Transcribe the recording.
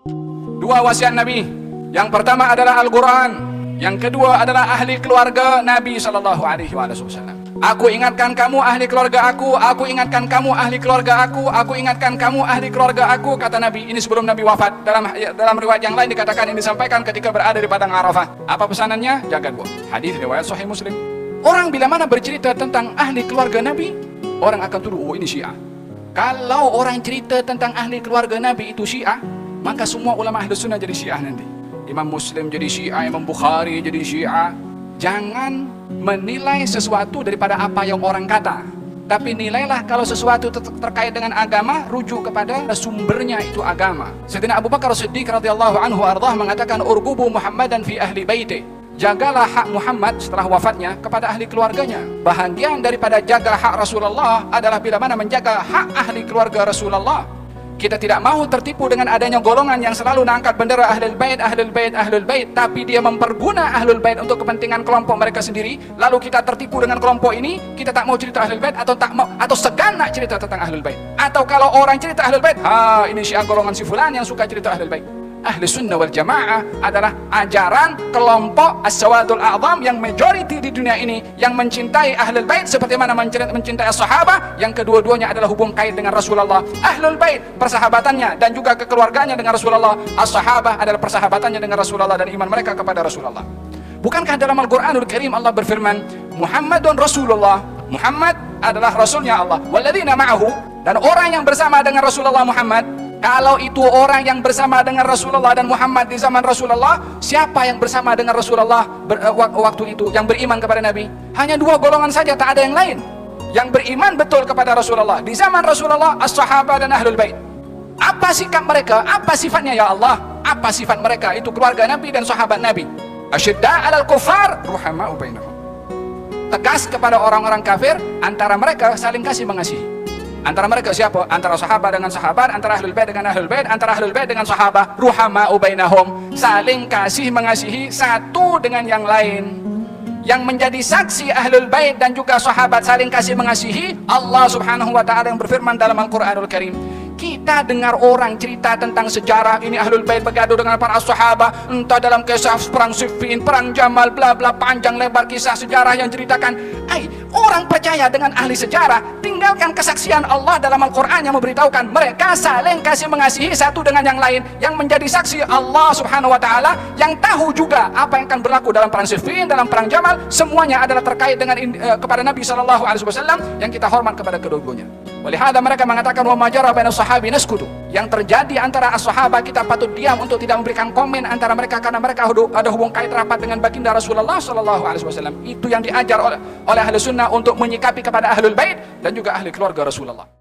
Dua wasiat Nabi. Yang pertama adalah Al-Quran. Yang kedua adalah ahli keluarga Nabi SAW. Aku ingatkan kamu ahli keluarga aku ingatkan kamu ahli keluarga aku ingatkan kamu ahli keluarga aku, kata Nabi. Ini sebelum Nabi wafat. Dalam riwayat yang lain dikatakan ini disampaikan ketika berada di padang Arafah. Apa pesanannya? Jaga dua. Hadis riwayat Sahih Muslim. Orang bila mana bercerita tentang ahli keluarga Nabi, orang akan tuduh, oh ini Syiah. Kalau orang cerita tentang ahli keluarga Nabi itu Syiah, maka semua ulama ahli sunnah jadi Syiah nanti. Imam Muslim jadi Syiah, Imam Bukhari jadi Syiah. Jangan menilai sesuatu daripada apa yang orang kata, tapi nilailah kalau sesuatu terkait dengan agama, rujuk kepada sumbernya itu agama. Sayyidina Abu Bakar Siddiq radhiyallahu anhu ardah mengatakan, urgubu Muhammadan fi ahli baiti. Jagalah hak Muhammad setelah wafatnya kepada ahli keluarganya. Bahagian daripada jaga hak Rasulullah adalah bila mana menjaga hak ahli keluarga Rasulullah. Kita tidak mau tertipu dengan adanya golongan yang selalu mengangkat bendera Ahlul Bait, Ahlul Bait, Ahlul Bait, tapi dia memperguna Ahlul Bait untuk kepentingan kelompok mereka sendiri. Lalu kita tertipu dengan kelompok ini, kita tak mau cerita Ahlul Bait atau segan nak cerita tentang Ahlul Bait. Atau kalau orang cerita Ahlul Bait, ini Syiah golongan si fulan yang suka cerita Ahlul Bait. Ahli sunnah wal jamaah adalah ajaran kelompok as-sawadul a'zam yang majority di dunia ini, yang mencintai Ahlul Bait seperti mana mencintai as-sahabah, yang kedua-duanya adalah hubung kait dengan Rasulullah. Ahlul Bait persahabatannya dan juga kekeluarganya dengan Rasulullah, as-sahabah adalah persahabatannya dengan Rasulullah dan iman mereka kepada Rasulullah. Bukankah dalam Al-Quranul Karim Allah berfirman, Muhammadun Rasulullah, Muhammad adalah Rasulnya Allah, walladzina ma'ahu, dan orang yang bersama dengan Rasulullah Muhammad. Kalau itu orang yang bersama dengan Rasulullah dan Muhammad di zaman Rasulullah, siapa yang bersama dengan Rasulullah waktu itu yang beriman kepada Nabi? Hanya dua golongan saja, tak ada yang lain yang beriman betul kepada Rasulullah di zaman Rasulullah, as-sahabah dan Ahlul Bait. Apa sikap mereka? Apa sifatnya ya Allah? Apa sifat mereka? Itu keluarga Nabi dan sahabat Nabi. Asyidda 'alal kuffar, ruhama'u bainahum. Tegas kepada orang-orang kafir, antara mereka saling kasih mengasihi. Antara mereka siapa? Antara sahabat dengan sahabat, antara Ahlul Bait dengan Ahlul Bait, antara Ahlul Bait dengan sahabat, ruhama'u bainahum, saling kasih mengasihi satu dengan yang lain. Yang menjadi saksi Ahlul Bait dan juga sahabat saling kasih mengasihi, Allah Subhanahu wa taala yang berfirman dalam Al-Qur'anul Karim. Kita dengar orang cerita tentang sejarah ini Ahlul Bait bergaduh dengan para sahabat, entah dalam kisah perang Siffin, perang Jamal, bla bla, panjang lebar kisah sejarah yang ceritakan. Orang percaya dengan ahli sejarah, tinggalkan kesaksian Allah dalam Al-Quran yang memberitahukan mereka saling kasih mengasihi satu dengan yang lain. Yang menjadi saksi Allah Subhanahu wa taala, yang tahu juga apa yang akan berlaku dalam perang Siffin, dalam perang Jamal, semuanya adalah terkait dengan kepada Nabi SAW, yang kita hormat kepada kedua-duanya. Walihada mereka mengatakan, wa majara baina sahabi naskutu. Yang terjadi antara as-sahabah kita patut diam untuk tidak memberikan komen antara mereka, karena mereka ada hubung kait rapat dengan baginda Rasulullah SAW. Itu yang diajar oleh ahli sunnah untuk menyikapi kepada Ahlul Bait dan juga ahli keluarga Rasulullah.